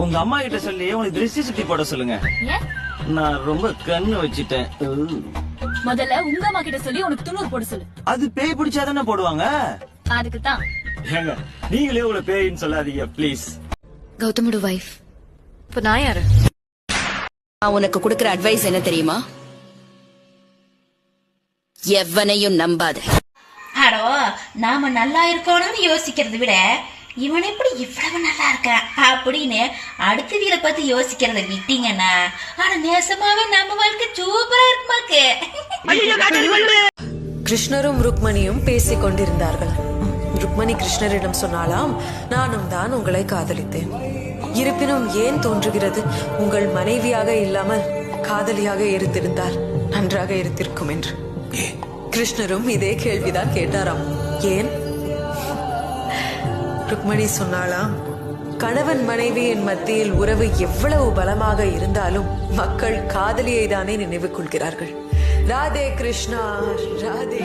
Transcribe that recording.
உங்க அம்மா கிட்ட சொல்லி உங்களுக்கு திருஷ்டி சுத்தி போட சொல்லுங்க. ஏன்? நான் ரொம்ப கண்ணு வச்சிட்டேன். முதல்ல உங்க அம்மா கிட்ட சொல்லி உனக்கு துணூர் போட சொல்லு. அது பேய் பிடிச்சாதானே போடுவாங்க. அதுக்கு தான். ஏங்க நீங்களே உங்களை பேயின்னு சொல்லாதீங்க ப்ளீஸ். கௌதமோட வைஃப். இப்ப நான் யாரு? நான் உனக்கு கொடுக்கிற அட்வைஸ் என்ன தெரியுமா? எவனையும் நம்பாத. அடோ, நாம நல்லா இருக்கணும்னு யோசிக்கிறத விட இவன் எப்படி இவ்வளவு நல்லா இருக்கான் அப்படின்னு அடுத்தவீரை பத்தி யோசிக்கிறத விட்டீங்கன்னா ஆனா நேசமாவே நம்ம வாழ்க்கை சூப்பரா இருக்குமாக்கு. கிருஷ்ணரும் ருக்மணியும் பேசிக் கொண்டிருந்தார்கள். ருக்மணி கிருஷ்ணரிடம் சொன்னாலாம், நானும் தான் உங்களை காதலித்தேன். இருப்பினும் ஏன் தோன்றுகிறது உங்கள் மனைவியாக இல்லாமல் காதலியாக இருந்திருந்தால் நன்றாக இருந்திருக்கும் என்று. கிருஷ்ணரும் இதே கேள்விதான் கேட்டாராம். ஏன்? ருக்மணி சொன்னாலாம், கணவன் மனைவியின் மத்தியில் உறவு எவ்வளவு பலமாக இருந்தாலும் மக்கள் காதலியை தானே நினைவு கொள்கிறார்கள். ராதே கிருஷ்ணா, ராதே.